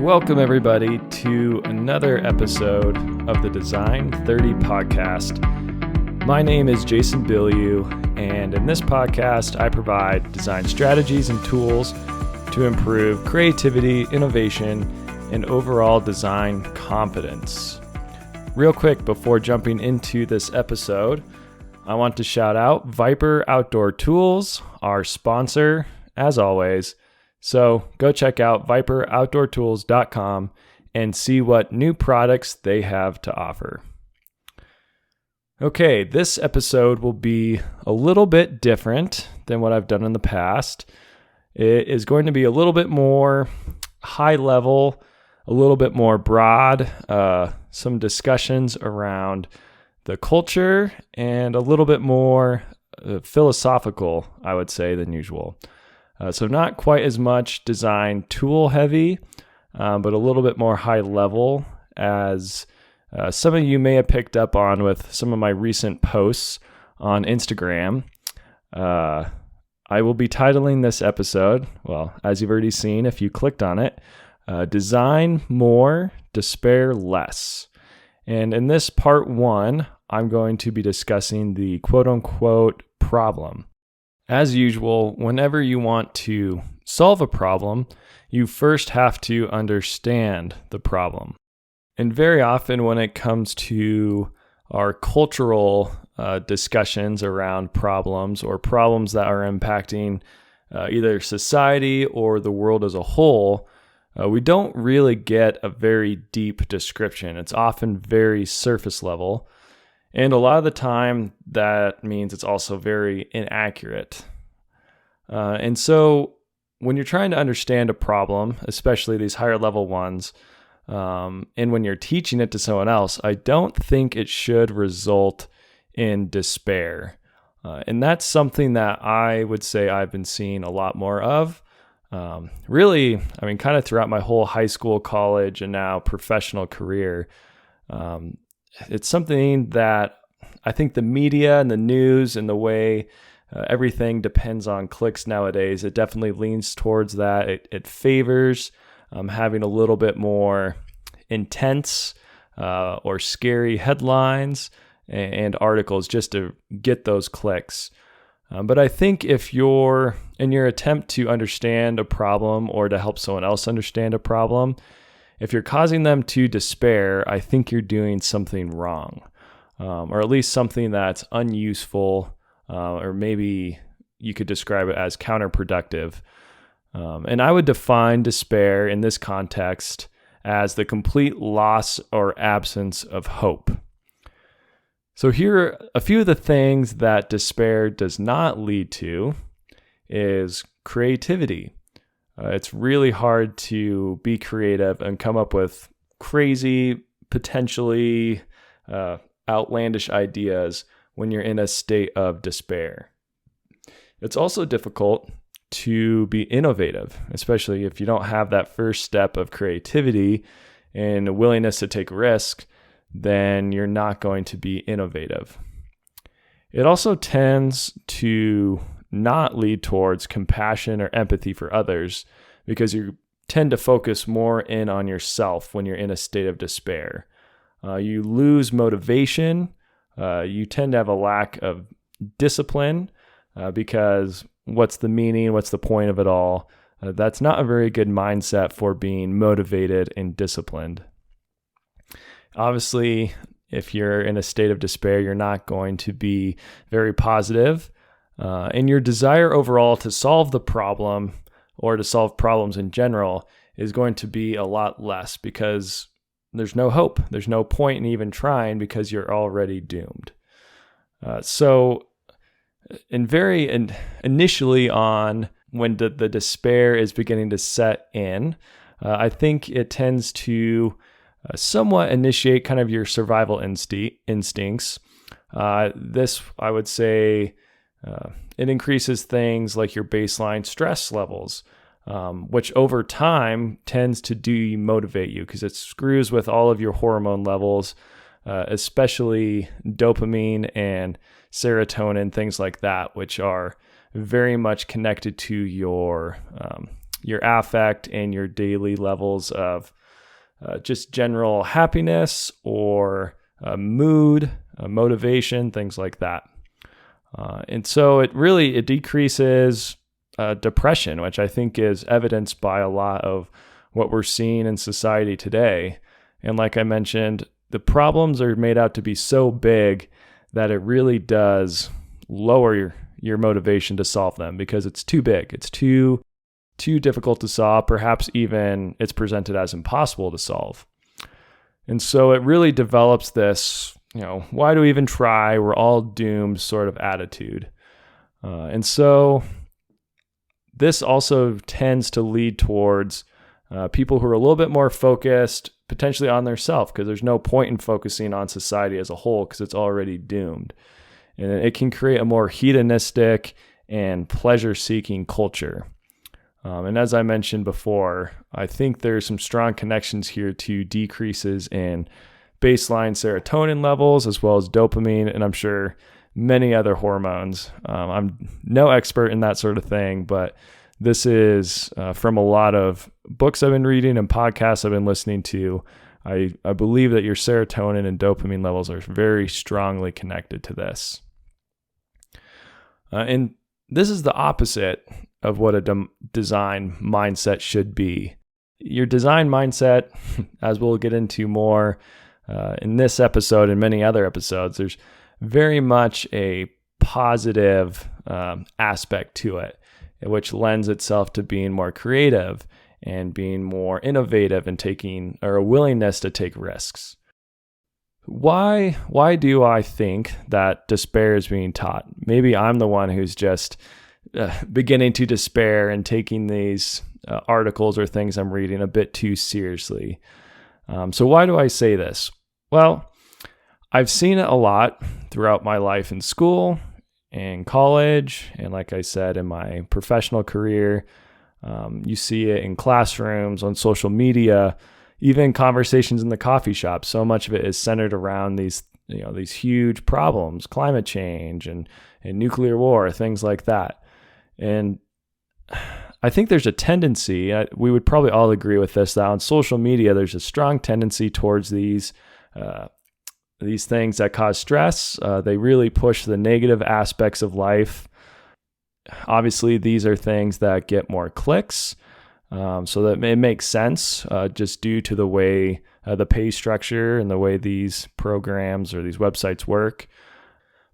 Welcome, everybody, to another episode of the Design 30 podcast. My name is Jason Bilyeu, and in this podcast, I provide design strategies and tools to improve creativity, innovation, and overall design confidence. Real quick, before jumping into this episode, I want to shout out Viper Outdoor Tools, our sponsor, as always. So go check out viperoutdoortools.com and see what new products they have to offer. Okay, this episode will be a little bit different than what I've done in the past. It is going to be a little bit more high level, a little bit more broad, some discussions around the culture, and a little bit more philosophical, I would say, than usual. So not quite as much design tool heavy, but a little bit more high level, as some of you may have picked up on with some of my recent posts on Instagram. I will be titling this episode, well, as you've already seen if you clicked on it, Design More, Despair Less. And in this part one, I'm going to be discussing the quote-unquote problem. As usual, whenever you want to solve a problem, you first have to understand the problem. And very often when it comes to our cultural discussions around problems or problems that are impacting either society or the world as a whole, we don't really get a very deep description. It's often very surface level. And a lot of the time, that means it's also very inaccurate. And so when you're trying to understand a problem, especially these higher level ones, and when you're teaching it to someone else, I don't think it should result in despair. And that's something that I would say I've been seeing a lot more of. Really, I mean, kind of throughout my whole high school, college, and now professional career. It's something that I think the media and the news and the way everything depends on clicks nowadays, it definitely leans towards that. It favors having a little bit more intense or scary headlines and articles just to get those clicks. But I think if you're in your attempt to understand a problem or to help someone else understand a problem, if you're causing them to despair, I think you're doing something wrong, or at least something that's unuseful, or maybe you could describe it as counterproductive. And I would define despair in this context as the complete loss or absence of hope. So here are a few of the things that despair does not lead to is creativity. It's really hard to be creative and come up with crazy, potentially outlandish ideas when you're in a state of despair. It's also difficult to be innovative, especially if you don't have that first step of creativity and a willingness to take risk, then you're not going to be innovative. It also tends to not lead towards compassion or empathy for others because you tend to focus more in on yourself when you're in a state of despair. You lose motivation. You tend to have a lack of discipline because what's the meaning? What's the point of it all? That's not a very good mindset for being motivated and disciplined. Obviously, if you're in a state of despair, you're not going to be very positive. And your desire overall to solve the problem or to solve problems in general is going to be a lot less because there's no hope. There's no point in even trying because you're already doomed. So initially on when the despair is beginning to set in, I think it tends to somewhat initiate kind of your survival instincts. This, I would say, it increases things like your baseline stress levels, which over time tends to demotivate you because it screws with all of your hormone levels, especially dopamine and serotonin, things like that, which are very much connected to your your affect and your daily levels of just general happiness or mood, motivation, things like that. And so it decreases depression, which I think is evidenced by a lot of what we're seeing in society today. And like I mentioned, the problems are made out to be so big that it really does lower your motivation to solve them because it's too big. It's too difficult to solve. Perhaps even it's presented as impossible to solve. And so it really develops this, why do we even try? We're all doomed sort of attitude. And so this also tends to lead towards people who are a little bit more focused potentially on their self, because there's no point in focusing on society as a whole because it's already doomed. And it can create a more hedonistic and pleasure-seeking culture. And as I mentioned before, I think there's some strong connections here to decreases in baseline serotonin levels as well as dopamine, and I'm sure many other hormones. I'm no expert in that sort of thing, but this is from a lot of books I've been reading and podcasts I've been listening to. I believe that your serotonin and dopamine levels are very strongly connected to this. And this is the opposite of what a design mindset should be. Your design mindset, as we'll get into more in this episode and many other episodes, there's very much a positive aspect to it, which lends itself to being more creative and being more innovative and taking, or a willingness to take risks. Why do I think that despair is being taught? Maybe I'm the one who's just beginning to despair and taking these articles or things I'm reading a bit too seriously. So why do I say this? Well, I've seen it a lot throughout my life in school, in college, and like I said, in my professional career. You see it in classrooms, on social media, even conversations in the coffee shop. So much of it is centered around these huge problems, climate change and nuclear war, things like that. And I think there's a tendency, we would probably all agree with this, that on social media, there's a strong tendency towards these things that cause stress. They really push the negative aspects of life. Obviously, these are things that get more clicks, so that it makes sense just due to the way the pay structure and the way these programs or these websites work.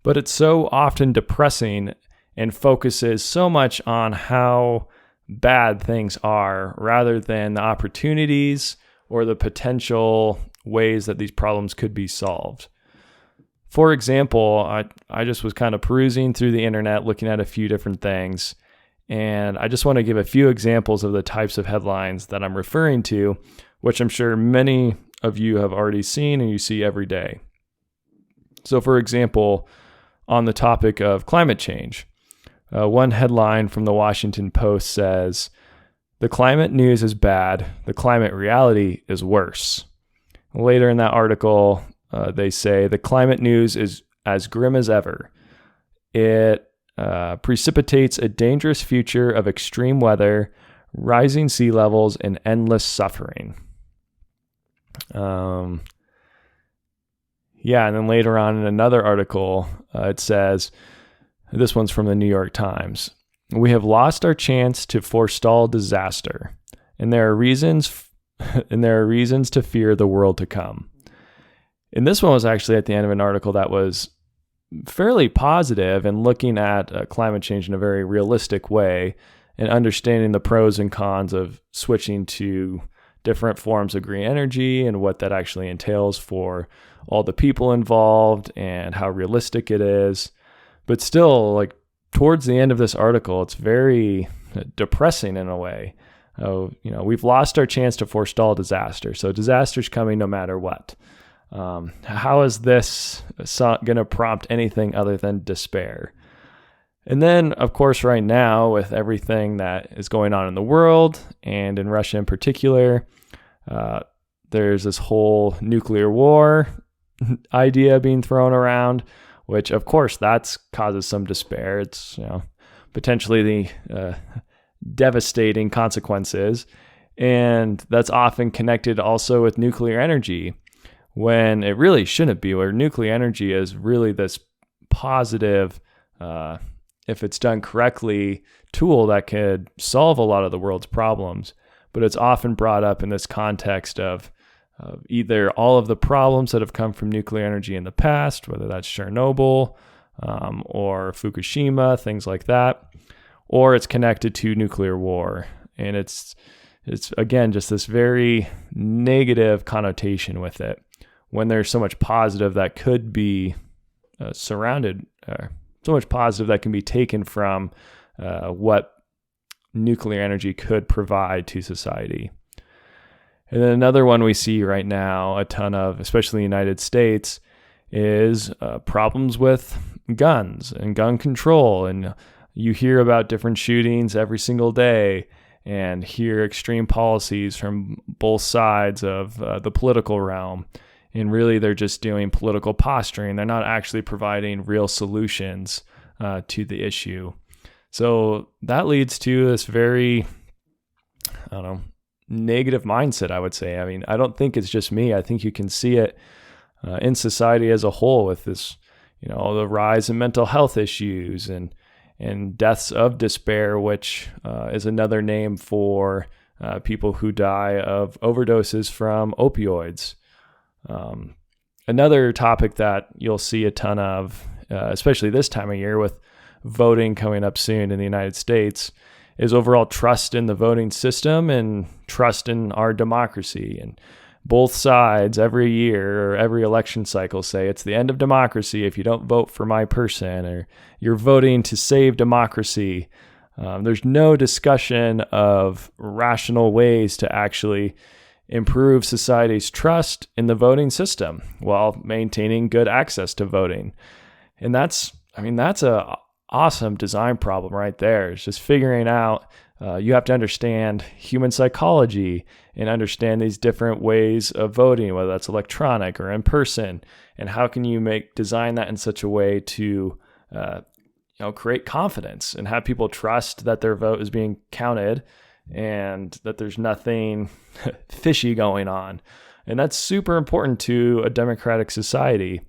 But it's so often depressing and focuses so much on how bad things are rather than the opportunities or the potential ways that these problems could be solved. For example, I just was kind of perusing through the internet, looking at a few different things, and I just want to give a few examples of the types of headlines that I'm referring to, which I'm sure many of you have already seen and you see every day. So for example, on the topic of climate change, one headline from the Washington Post says, "The climate news is bad, the climate reality is worse." Later in that article, they say the climate news is as grim as ever. It precipitates a dangerous future of extreme weather, rising sea levels, and endless suffering. And then later on in another article, it says, this one's from the New York Times, "We have lost our chance to forestall disaster, and there are reasons to fear the world to come." And this one was actually at the end of an article that was fairly positive and looking at climate change in a very realistic way and understanding the pros and cons of switching to different forms of green energy and what that actually entails for all the people involved and how realistic it is. But still, like towards the end of this article, it's very depressing in a way. We've lost our chance to forestall disaster. So disaster's coming no matter what. How is this going to prompt anything other than despair? And then, of course, right now, with everything that is going on in the world and in Russia in particular, there's this whole nuclear war idea being thrown around, which, of course, that causes some despair. It's potentially the devastating consequences. And that's often connected also with nuclear energy, when it really shouldn't be, where nuclear energy is really this positive, if it's done correctly, tool that could solve a lot of the world's problems. But it's often brought up in this context of either all of the problems that have come from nuclear energy in the past, whether that's Chernobyl or Fukushima, things like that, or it's connected to nuclear war. And it's again, just this very negative connotation with it, when there's so much positive that could be so much positive that can be taken from what nuclear energy could provide to society. And then another one we see right now a ton of, especially in the United States, is problems with guns and gun control. And you hear about different shootings every single day and hear extreme policies from both sides of the political realm. And really, they're just doing political posturing. They're not actually providing real solutions to the issue. So that leads to this very, negative mindset, I would say. I mean, I don't think it's just me. I think you can see it in society as a whole with this, the rise in mental health issues and deaths of despair, which is another name for people who die of overdoses from opioids. Another topic that you'll see a ton of, especially this time of year with voting coming up soon in the United States, is overall trust in the voting system and trust in our democracy. And both sides every year or every election cycle say it's the end of democracy if you don't vote for my person, or you're voting to save democracy. There's no discussion of rational ways to actually improve society's trust in the voting system while maintaining good access to voting. And that's a awesome design problem right there. It's just figuring out, you have to understand human psychology and understand these different ways of voting, whether that's electronic or in person, and how can you design that in such a way to create confidence and have people trust that their vote is being counted and that there's nothing fishy going on. And that's super important to a democratic society.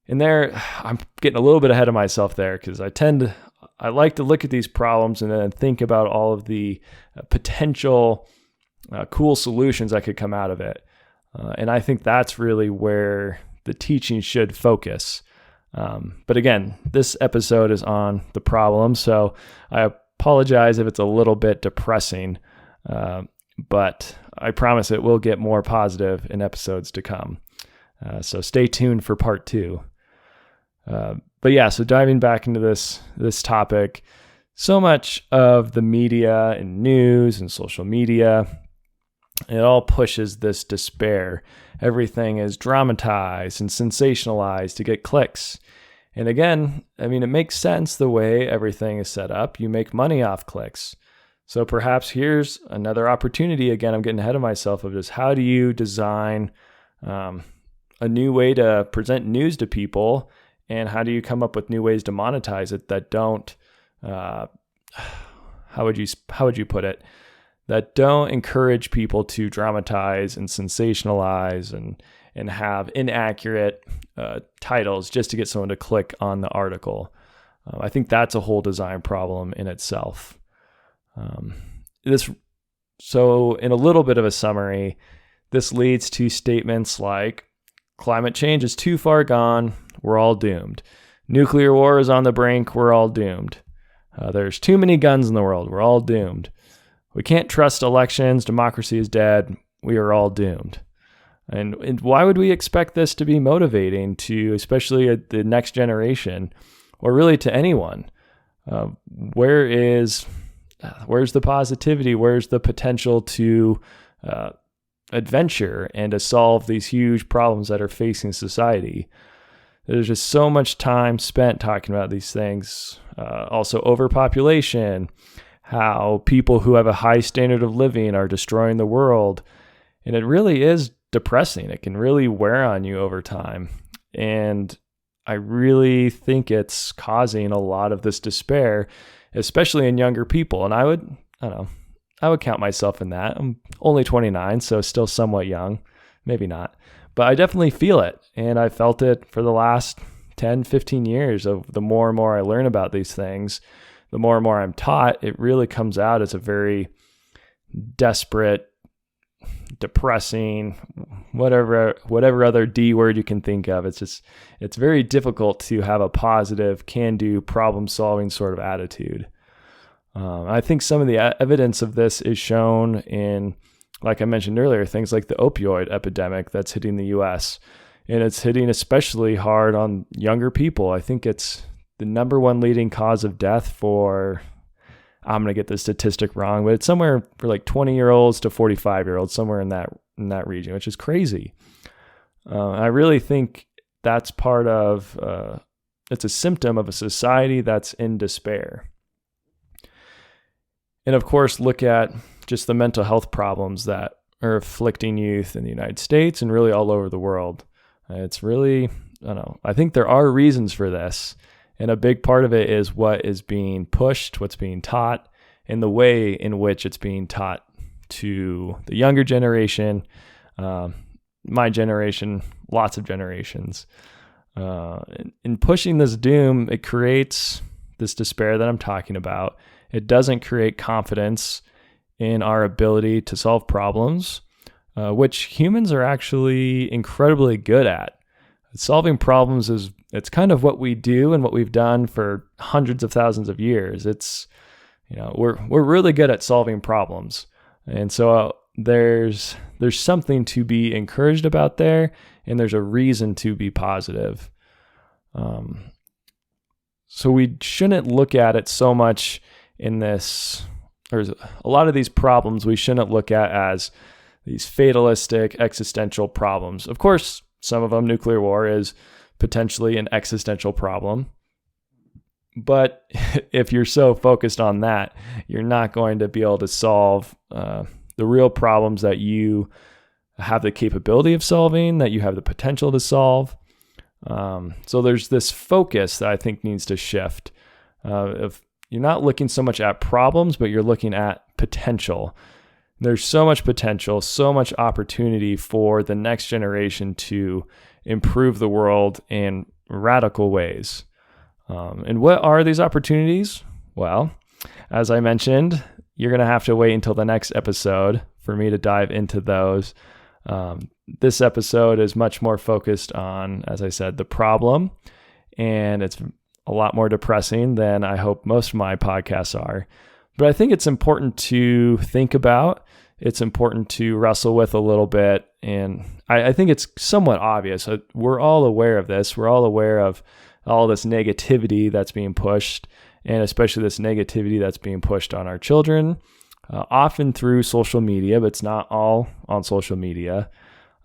And there, I'm getting a little bit ahead of myself there, because I like to look at these problems and then think about all of the potential cool solutions that could come out of it. And I think that's really where the teaching should focus. But again, this episode is on the problem, so I apologize if it's a little bit depressing, but I promise it will get more positive in episodes to come. So stay tuned for part 2. But yeah, so diving back into this topic, so much of the media and news and social media, it all pushes this despair. Everything is dramatized and sensationalized to get clicks. And again, it makes sense the way everything is set up. You make money off clicks. So perhaps here's another opportunity. Again, I'm getting ahead of myself of just how do you design a new way to present news to people, and how do you come up with new ways to monetize it that don't, how would you put it, that don't encourage people to dramatize and sensationalize and have inaccurate titles just to get someone to click on the article. I think that's a whole design problem in itself. So in a little bit of a summary, this leads to statements like, climate change is too far gone, we're all doomed. Nuclear war is on the brink, we're all doomed. There's too many guns in the world, we're all doomed. We can't trust elections, democracy is dead, we are all doomed. And why would we expect this to be motivating to, especially the next generation, or really to anyone? Where's the positivity? Where's the potential to adventure and to solve these huge problems that are facing society? There's just so much time spent talking about these things. Also overpopulation, how people who have a high standard of living are destroying the world. And it really is depressing. It can really wear on you over time. And I really think it's causing a lot of this despair, especially in younger people. And I would I don't know, I would count myself in that. I'm only 29, so still somewhat young. Maybe not. But I definitely feel it. And I felt it for the last 10, 15 years. Of the more and more I learn about these things, the more and more I'm taught, it really comes out as a very desperate, depressing, whatever other D word you can think of. It's very difficult to have a positive, can-do, problem-solving sort of attitude. I think some of the evidence of this is shown in, like I mentioned earlier, things like the opioid epidemic that's hitting the U.S. And it's hitting especially hard on younger people. I think it's the number one leading cause of death for, I'm going to get the statistic wrong, but it's somewhere for like 20-year-olds to 45-year-olds, somewhere in that region, which is crazy. I really think that's part of, it's a symptom of a society that's in despair. And of course, look at just the mental health problems that are afflicting youth in the United States and really all over the world. It's really, I don't know, I think there are reasons for this. And a big part of it is what is being pushed, what's being taught, and the way in which it's being taught to the younger generation, my generation, lots of generations. In pushing this doom, it creates this despair that I'm talking about. It doesn't create confidence in our ability to solve problems, which humans are actually incredibly good at. Solving problems it's kind of what we do and what we've done for hundreds of thousands of years. It's, we're really good at solving problems. And so there's something to be encouraged about there, and there's a reason to be positive. So we shouldn't look at it so much in this, or a lot of these problems we shouldn't look at as these fatalistic existential problems. Of course, some of them, nuclear war is potentially an existential problem. But if you're so focused on that, you're not going to be able to solve the real problems that you have the capability of solving, that you have the potential to solve. So there's this focus that I think needs to shift. If you're not looking so much at problems, but you're looking at potential. There's so much potential, so much opportunity for the next generation to improve the world in radical ways. And what are these opportunities? Well, as I mentioned, you're going to have to wait until the next episode for me to dive into those. This episode is much more focused on, as I said, the problem, and it's a lot more depressing than I hope most of my podcasts are. But I think it's important to think about. It's important to wrestle with a little bit. And I think it's somewhat obvious. We're all aware of this. We're all aware of all this negativity that's being pushed, and especially this negativity that's being pushed on our children, often through social media, but it's not all on social media.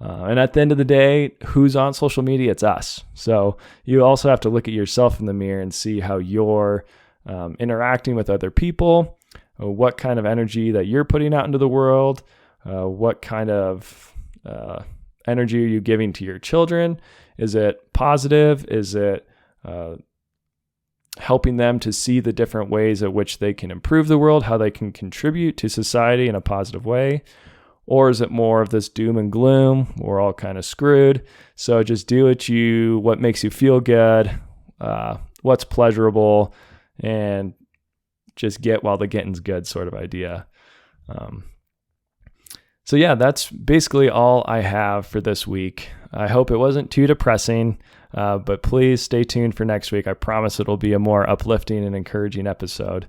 And at the end of the day, who's on social media? It's us. So you also have to look at yourself in the mirror and see how you're interacting with other people, what kind of energy that you're putting out into the world, what kind of energy are you giving to your children? Is it positive? Is it helping them to see the different ways at which they can improve the world, how they can contribute to society in a positive way? Or is it more of this doom and gloom? We're all kind of screwed. So just do what makes you feel good, what's pleasurable, and just get while the getting's good sort of idea. So yeah, that's basically all I have for this week. I hope it wasn't too depressing, but please stay tuned for next week. I promise it'll be a more uplifting and encouraging episode.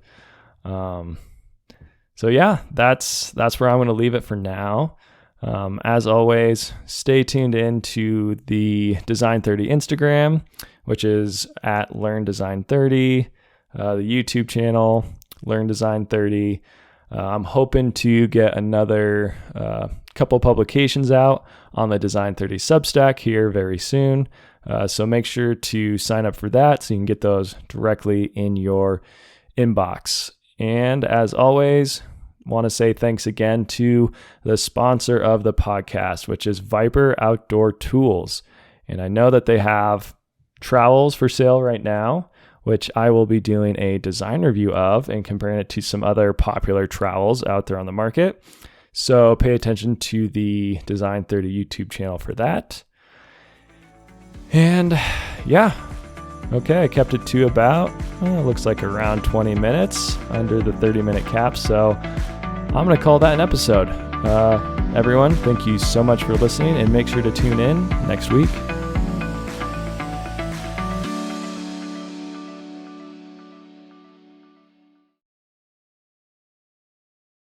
So yeah, that's where I'm going to leave it for now. As always, stay tuned into the Design 30 Instagram, which is at Learn Design 30, the YouTube channel, Learn Design 30. I'm hoping to get another couple publications out on the Design 30 Substack here very soon. So make sure to sign up for that so you can get those directly in your inbox. And as always, want to say thanks again to the sponsor of the podcast, which is Viper Outdoor Tools. And I know that they have trowels for sale right now, which I will be doing a design review of and comparing it to some other popular trowels out there on the market. So pay attention to the Design 30 YouTube channel for that. And yeah, okay, I kept it to about, looks like around 20 minutes, under the 30-minute cap. So I'm going to call that an episode. Everyone, thank you so much for listening, and make sure to tune in next week.